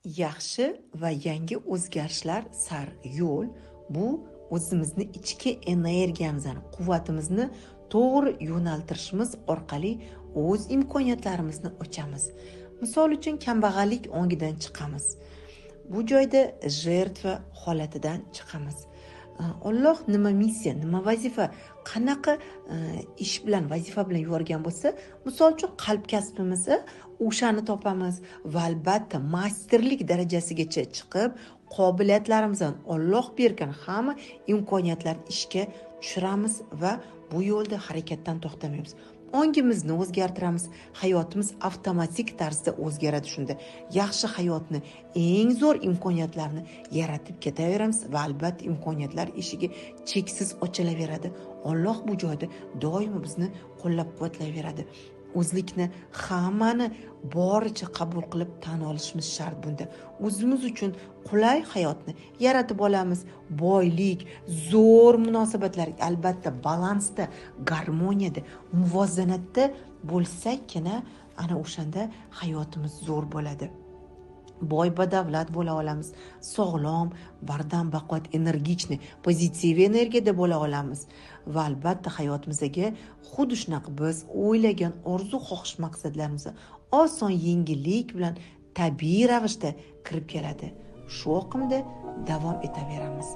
Yaxshi va yangi o'zgarishlar sar yo'l bu o'zimizni ichki energiyamizni, quvvatimizni to'g'ri yo'naltirishimiz orqali o'z imkoniyatlarimizni ochamiz. Misol uchun kambag'allik ongidan chiqamiz. Bu joyda jertva holatidan chiqamiz. Alloh nima missiya, nima vazifa, qanaqa ish bilan, vazifa bilan yuborgan bo'lsa, misol uchun qalb kasbimizni o'shani topamiz va albatta masterlik darajasigacha chiqib, qobiliyatlarimizdan Alloh bergan hamma imkoniyatlarni ishga tushiramiz va bu yo'lda harakatdan to'xtamaymiz. Ongimizni o'zgartiramiz, hayotimiz avtomatik tarzda o'zgaradi shunda. Yaxshi hayotni, eng zo'r imkoniyatlarni yaratib ketaveramiz va albatta imkoniyatlar eshigi cheksiz ochilaveradi. Alloh bu joyda doimo bizni qo'llab-quvvatlayveradi. O'zlikni hammani boricha qabul qilib tan olishimiz shart bunda. O'zimiz uchun qulay hayotni yaratib olamiz. Boylik, zo'r munosabatlar, albatta balansda, garmoniyada, muvozanatda bo'lsakkina ana o'shanda hayotimiz zo'r bo'ladi. Boy badavlat bo'la olamiz, sog'lom, bardam, baquvvat, energichni, pozitiv energiyada bo'la olamiz va albatta hayotimizga xuddi shunaqa biz o'ylagan orzu, xohish, maqsadlarimiz oson, yengillik bilan tabiiy ravishda kirib keladi. Shu oqimda davom etaveramiz.